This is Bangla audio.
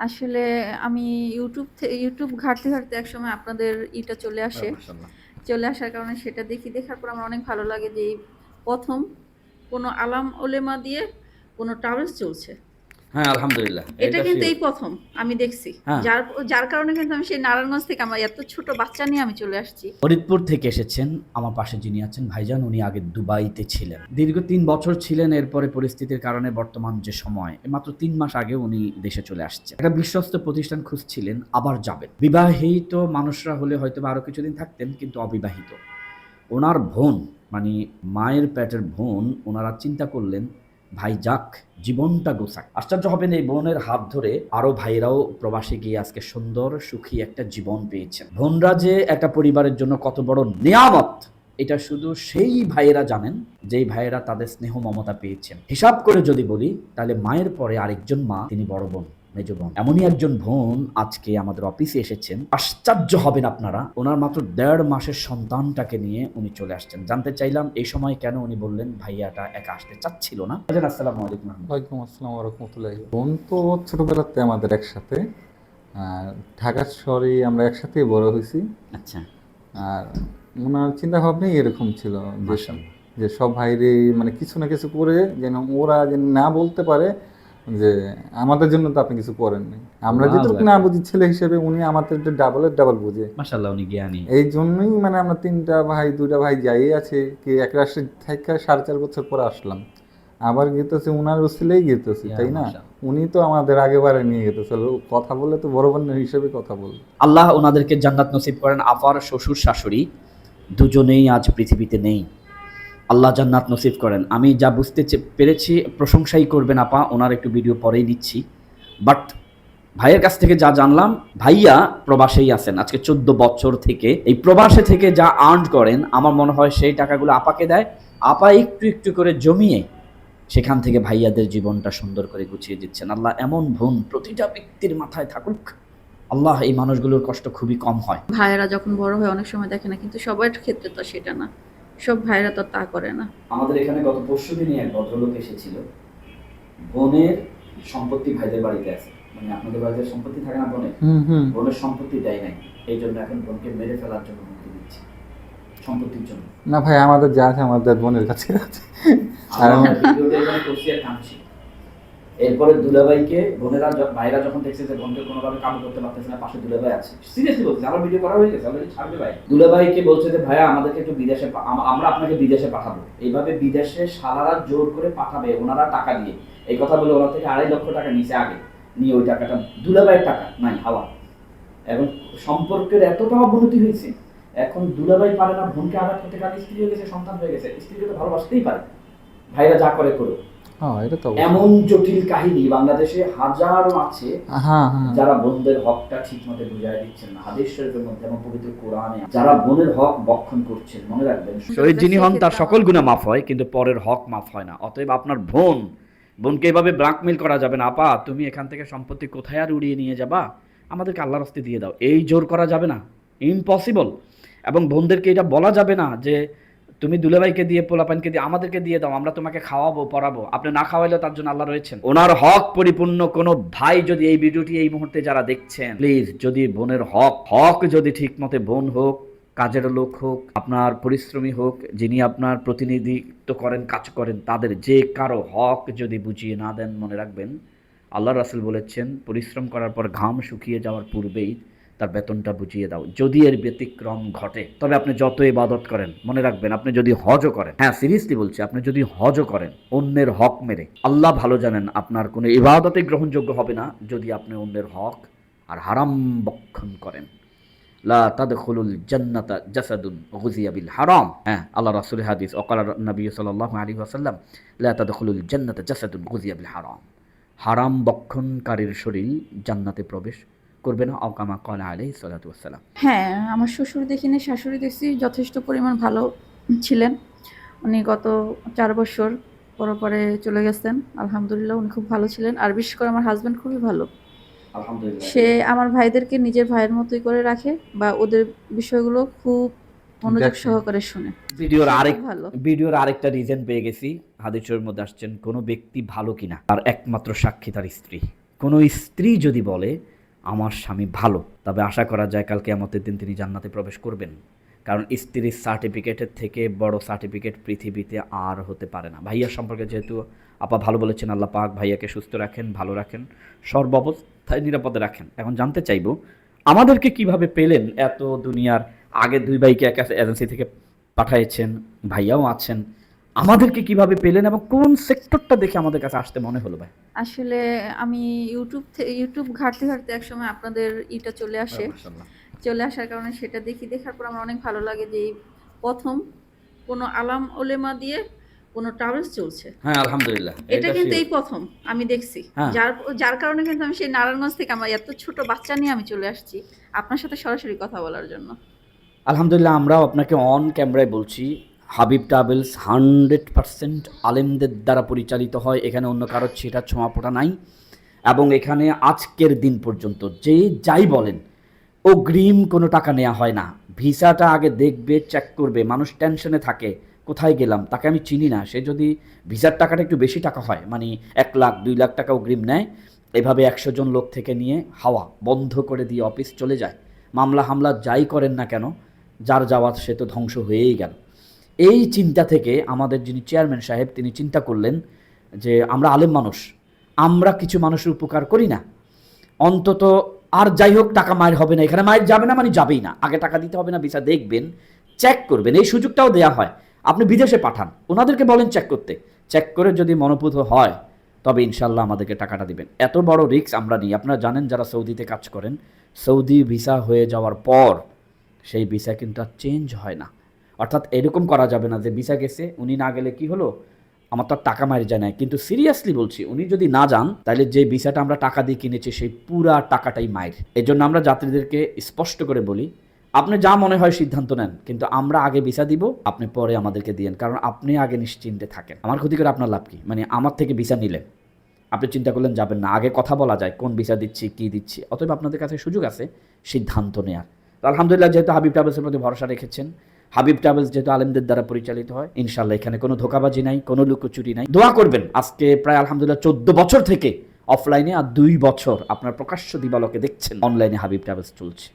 আসলে আমি ইউটিউব ঘাঁটতে, ঘাঁটতে একসময় আপনাদের চলে আসে। মাশাআল্লাহ। চলে আসার কারণে সেটা দেখার পর আমার অনেক ভালো লাগে যে এই ১ম কোনো আলেম ওলেমা দিয়ে কোনো ট্রাভেলস চলছে। হ্যাঁ, আলহামদুলিল্লাহ। এটা এটা কিন্তু সিওর। এই ১ম আমি দেখছি। হ্যাঁ। যার যার কারণে কিন্তু আমি সেই নারায়ণগঞ্জ থেকে আমার এত ছোট বাচ্চা নিয়ে আমি চলে আসছি। ফরিদপুর থেকে এসেছেন আমার পাশে যিনি আছেন ভাইজান, উনি আগে দুবাইতে ছিলেন। দীর্ঘ ৩ বছর ছিলেন, এরপরে পরিস্থিতির কারণে বর্তমান যে সময়, মাত্র ৩ মাস আগে উনি দেশে চলে আসছেন। একটা বিশ্বস্ত প্রতিষ্ঠান খুঁজছিলেন, আবার যাবেন। বিবাহিত মানুষরা হলে হয়তোবা আরো কিছুদিন থাকতেন, কিন্তু অবিবাহিত। উনার বোন, মানে মায়ের পেটের বোন, উনারা চিন্তা করলেন ভাই যাক, জীবনটা গোছাক। আশ্চর্য হবেন, এই বোনের হাত ধরে আরো ভাইরাও প্রবাসে গিয়ে আজকে সুন্দর সুখী একটা জীবন পেয়েছেন। বোনরা যে একটা পরিবারের জন্য কত বড় নিয়ামত, এটা শুধু সেই ভাইয়েরা জানেন যেই ভাইয়েরা তাদের স্নেহ মমতা পেয়েছেন। হিসাব করে যদি বলি, তাহলে মায়ের পরে আরেকজন মা, তিনি বড় বোন, মেজ বোন। এমনই একজন বোন আজকে আমাদের অফিসে এসেছেন। আশ্চর্য হবেন আপনারা, ওনার মাত্র ১.৫ মাসের সন্তানটাকে নিয়ে উনি চলে আসছেন। জানতে চাইলাম এই সময় কেন উনি বললেন ভাইয়াটা একা আসতে চাচ্ছিল না। আসসালামু আলাইকুম। ওয়ালাইকুম আসসালাম ওয়া রাহমাতুল্লাহি। বোন তো ছোটবেলাতে আমাদের একসাথে, আর ঢাকা শহরে আমরা একসাথেই বড় হয়েছি। আচ্ছা। আর ওনার চিন্তা ভাবনাই এরকম ছিল যে মাশাআল্লাহ। যে সব ভাইরে মানে কিছু না কিছু করে যেন ওরা যেন না বলতে পারে যে আমাদের জন্য তো আপনি কিছু করেন নাই। আমরা যেটুকু না বুঝি ছেলে হিসেবে, উনি আমাদের ডাবলের ডাবল বুঝে। মাশাআল্লাহ, উনি জ্ঞানী। এই জন্যই মানে আমরা ৩টা ভাই 2টা ভাই যাই আছে কি এক রাষ্ট্রে থেকে 4.5 বছর পরে আসলাম। আবার গেতেছে উনার উসিলেই গেতেছি, তাই না? উনি তো আমাদের আগেবারে নিয়ে গেতেছে, কথা বলে তো বড় বোন হিসেবে কথা বল। আল্লাহ ওনাদেরকে জান্নাত নসিব করেন। আপার শ্বশুর শাশুড়ি দুজনেই আজ পৃথিবীতে নেই। আল্লাহ জান্নাত নসিব করেন। আমি যা বুঝতে পেরেছি, প্রশংসাই করবেন আপা, ওনার একটু ভিডিও পরেই দিচ্ছি। বাট ভাইয়ের কাছ থেকে যা জানলাম, ভাইয়া প্রবাসেই আছেন আজকে 14 বছর থেকে। এই প্রবাসে থেকে যা আর্ন করেন, আমার মনে হয় সেই টাকাগুলো আপাকে দেয়। আপা একটু একটু করে জমিয়ে সেখান থেকে ভাইয়াদের জীবনটা সুন্দর করে গুছিয়ে দিচ্ছেন। আল্লাহ এমন বোন প্রতিটা ব্যক্তির মাথায় থাকুক। আল্লাহ, এই মানুষগুলোর কষ্ট খুবই কম হয়। ভাইয়েরা যখন বড় হয় অনেক সময় দেখে না, কিন্তু সবার ক্ষেত্রে তো সেটা না। সব ভাইয়েরা তো তা করে না। আমাদের এখানে গত পরশুদিনই এক ভদ্রলোক এসেছিল। বোনের সম্পত্তি ভাইদের বাড়িতে আছে, মানে আপনাদের বাড়িতে সম্পত্তি থাকে না বোনের, বোনের সম্পত্তি দেয় নাই, এই জন্য এখন বোনকে মেরে ফেলার জন্য হুমকি দিচ্ছে সম্পত্তির জন্য। না ভাই, আমাদের যা আছে আমাদের বোনের কাছে আছে। আর এরপরে দুলাভাইকে বোনেরা ভাইরা যখন দেখছে যে বোনকে কোনোভাবে কাম করতে পারতেছে না, পাশে দুলাভাই আছে, সিরিয়াসলি বলছে, আমার ভিডিও করা হয়ে গেছে, অলরেডি ছাড়বে ভাই। দুলাভাইকে বলছে যে ভাইয়া আমাদেরকে একটু বিদেশে আমরা আপনাকে বিদেশে পাঠাবো। এইভাবে বিদেশে সালারা জোর করে পাঠাবে ওনারা টাকা দিয়ে। এই কথা বলে ওনার থেকে 2.5 লক্ষ টাকা নিচে আগে নিয়ে ওই টাকাটা দুলাভাইয়ের টাকা নাই, হাওয়া। এবং সম্পর্কের এতটা অবনতি হয়েছে, এখন দুলাভাই পারে না বোনকে আঘাত করতে, কারণ স্ত্রী হয়ে গেছে, সন্তান হয়ে গেছে, স্ত্রীকে তো ভালোবাসতেই পারে। ভাইরা যা করে করুক। এমন জটিল কাহিনী বাংলাদেশে হাজারো আছে যারা বোনদের হকটা ঠিক মতো বুঝাই দিচ্ছেন না। হাদিস শরীফের মধ্যে এবং পবিত্র কোরআনে যারা বোনের হক বক্ষণ করছেন, মনে রাখবেন শহীদ যিনি হন তার সকল গুনাহ মাফ হয়, কিন্তু পরের হক মাফ হয় না। অতএব আপনার বোনকে এভাবে ব্ল্যাকমেইল করা যাবে না। আপা তুমি এখান থেকে সম্পত্তি কোথায় আর উড়িয়ে নিয়ে যাবা, আমাদেরকে আল্লাহর রাস্তায় দিয়ে দাও, এই জোর করা যাবে না, ইম্পসিবল। এবং বোনদেরকে এটা বলা যাবে না যে তুমি দুলাভাইকে দিয়ে পোলাপানকে দিয়ে আমাদেরকে দিয়ে দাও, আমরা তোমাকে খাওয়াবো পড়াবো, আপনি না খাওয়াইলেও তার জন্য আল্লাহ রয়েছেন। ওনার হক পরিপূর্ণ কোনো ভাই যদি এই ভিডিওটি এই মুহূর্তে যারা দেখছেন, প্লিজ, যদি বোনের হক যদি ঠিক মতে, বোন হোক, কাজের লোক হোক, আপনার পরিশ্রমী হোক, যিনি আপনার প্রতিনিধিত্ব করেন, কাজ করেন, তাদের যে কারো হক যদি বুঝিয়ে না দেন, মনে রাখবেন আল্লাহ রাসূল বলেছেন পরিশ্রম করার পর ঘাম শুকিয়ে যাওয়ার পূর্বেই তার বেতনটা বুঝিয়ে দাও। যদি এর ব্যতিক্রম ঘটে, তবে আপনি যত ইবাদত করেন, মনে রাখবেন আপনি যদি হজও করেন, হ্যাঁ সিরিয়াসলি বলছি, আপনি যদি হজও করেন অন্যের হক মেরে, আল্লাহ ভালো জানেন আপনার কোনো ইবাদতে গ্রহণযোগ্য হবে না যদি আপনি অন্যের হক আর হারাম বক্ষণ করেন। লা তাদখুলুল জান্নাতা জাসাদুন গুযিয়া বিল হারাম। হ্যাঁ, আল্লাহ রাসূলের হাদিস, ওয়াকাল নবী সাল্লাল্লাহু আলাইহি ওয়াসাল্লাম, লা তাদখুলুল জান্নাতা জাসাদুন গুযিয়া বিল হারাম। হারাম বক্ষণকারীর শরীর জান্নাতে প্রবেশ করবে না, অকামা ক্বালা আলাইহিস সালাতু ওয়াসসালাম। হ্যাঁ, আমার শ্বশুর দেখিনি, শাশুড়ি দেখছি, যথেষ্ট পরিমাণ ভালো ছিলেন। উনি গত 4 বছর পরে চলে গেছেন। আলহামদুলিল্লাহ উনি খুব ভালো ছিলেন। আর বিশেষ করে আমার হাসব্যান্ড খুবই ভালো। আলহামদুলিল্লাহ। সে আমার ভাইদেরকে নিজের ভাইয়ের মতোই করে রাখে, বা ওদের বিষয়গুলো খুব মনোযোগ সহকারে শুনে। ভিডিওর আরেকটা রিজন পেয়ে গেছি। হাদিসের মধ্যে আসছেন, কোন ব্যক্তি ভালো কিনা তার একমাত্র সাক্ষী তার স্ত্রী। কোনো স্ত্রী যদি বলে আমার স্বামী ভালো, তবে আশা করা যায় কাল কিয়ামতের দিন তিনি জান্নাতে প্রবেশ করবেন, কারণ স্ত্রীর সার্টিফিকেটের থেকে বড় সার্টিফিকেট পৃথিবীতে আর হতে পারে না। ভাইয়ার সম্পর্কে যেহেতু আপা ভালো বলেছেন, আল্লাহ পাক ভাইয়াকে সুস্থ রাখেন, ভালো রাখেন, সর্বাবস্থায় নিরাপদে রাখেন। এখন জানতে চাইবো আমাদেরকে কিভাবে পেলেন? এত দুনিয়ার আগে 2 ভাইকে এক এজেন্সি থেকে পাঠিয়েছেন, ভাইয়াও আছেন, আমাদেরকে কিভাবে পেলেন এবং কোন সেক্টরটা দেখে আমাদের কাছে আসতে মনে হলো ভাই? আসলে আমি ইউটিউব ঘাঁটতে ঘাঁটতে একসময় আপনাদের ইটা চলে আসে। মাশাআল্লাহ। চলে আসার কারণে সেটা দেখার পর আমার অনেক ভালো লাগে যে এই প্রথম কোনো আলাম ওলেমা দিয়ে কোনো ট্রাভেলস চলছে। হ্যাঁ, আলহামদুলিল্লাহ। এটা কিন্তু sure। এই প্রথম আমি দেখছি। হ্যাঁ। যার কারণে কিন্তু আমি সেই নারায়ণগঞ্জ থেকে আমার এত ছোট বাচ্চা নিয়ে আমি চলে আসছি আপনার সাথে সরাসরি কথা বলার জন্য। আলহামদুলিল্লাহ, আমরাও আপনাকে অন ক্যামেরায় বলছি, হাবিব ট্রাভেলস 100% আলেমদের দ্বারা পরিচালিত হয়। এখানে অন্য কারোর ছেটা ছোঁয়াপোটা নাই। এবং এখানে আজকের দিন পর্যন্ত যে যাই বলেন, অগ্রিম কোনো টাকা নেওয়া হয় না। ভিসাটা আগে দেখবে, চেক করবে। মানুষ টেনশনে থাকে, কোথায় গেলাম, তাকে আমি চিনি না, সে যদি ভিসার টাকাটা একটু বেশি টাকা হয়, মানে 1 লাখ 2 লাখ টাকা অগ্রিম নেয়, এভাবে 100 জন লোক থেকে নিয়ে হাওয়া বন্ধ করে দিয়ে অফিস চলে যায়। মামলা হামলা যাই করেন না কেন, যার যাওয়া সে তো ধ্বংস হয়েই গেল। এই চিন্তা থেকে আমাদের যিনি চেয়ারম্যান সাহেব, তিনি চিন্তা করলেন যে আমরা আলেম মানুষ, আমরা কিছু মানুষের উপকার করি না, অন্তত আর যাই হোক টাকা মায়ের হবে না, এখানে মায়ের যাবে না মানে যাবেই না, আগে টাকা দিতে হবে না, ভিসা দেখবেন, চেক করবেন, এই সুযোগটাও দেয়া হয়। আপনি বিদেশে পাঠান, ওনাদেরকে বলেন চেক করতে, চেক করে যদি মনোপুত হয় তবে ইনশাল্লাহ আমাদেরকে টাকাটা দিবেন। এত বড় রিস্ক আমরা নিই। আপনারা জানেন যারা সৌদিতে কাজ করেন, সৌদি ভিসা হয়ে যাওয়ার পর সেই ভিসা কিন্তু আর চেঞ্জ হয় না। অর্থাৎ এরকম করা যাবে না যে ভিসা গেছে, উনি না গেলে কি হলো, আমার তো আর টাকা মারি যায় না। কিন্তু সিরিয়াসলি বলছি, উনি যদি না যান তাহলে যে ভিসাটা আমরা টাকা দিয়ে কিনেছি সেই পুরা টাকাটাই মায়ের। এই জন্য আমরা যাত্রীদেরকে স্পষ্ট করে বলি, আপনি যা মনে হয় সিদ্ধান্ত নেন, কিন্তু আমরা আগে ভিসা দিব, আপনি পরে আমাদেরকে দিয়েন, কারণ আপনি আগে নিশ্চিন্তে থাকেন। আমার ক্ষতি করে আপনার লাভ কি? মানে আমার থেকে ভিসা নিলেন, আপনি চিন্তা করলেন যাবেন না, আগে কথা বলা যায় কোন ভিসা দিচ্ছি, কী দিচ্ছি। অতএব আপনাদের কাছে সুযোগ আছে সিদ্ধান্ত নেওয়ার। তো আলহামদুলিল্লাহ, যেহেতু হাবিব ট্রাভেলসের প্রতি ভরসা রেখেছেন, হাবিব ট্রাভেলস যেহেতু আলেমদের দ্বারা পরিচালিত হয়, ইনশাল্লাহ এখানে কোনো ধোকাবাজি নাই, কোনো লুকোচুরি নাই। দোয়া করবেন। আজকে প্রায় আলহামদুলিল্লাহ 14 বছর থেকে অফলাইনে আর 2 বছর আপনার প্রকাশ্য দিবালোকে দেখছেন অনলাইনে হাবিব ট্রাভেলস চলছে।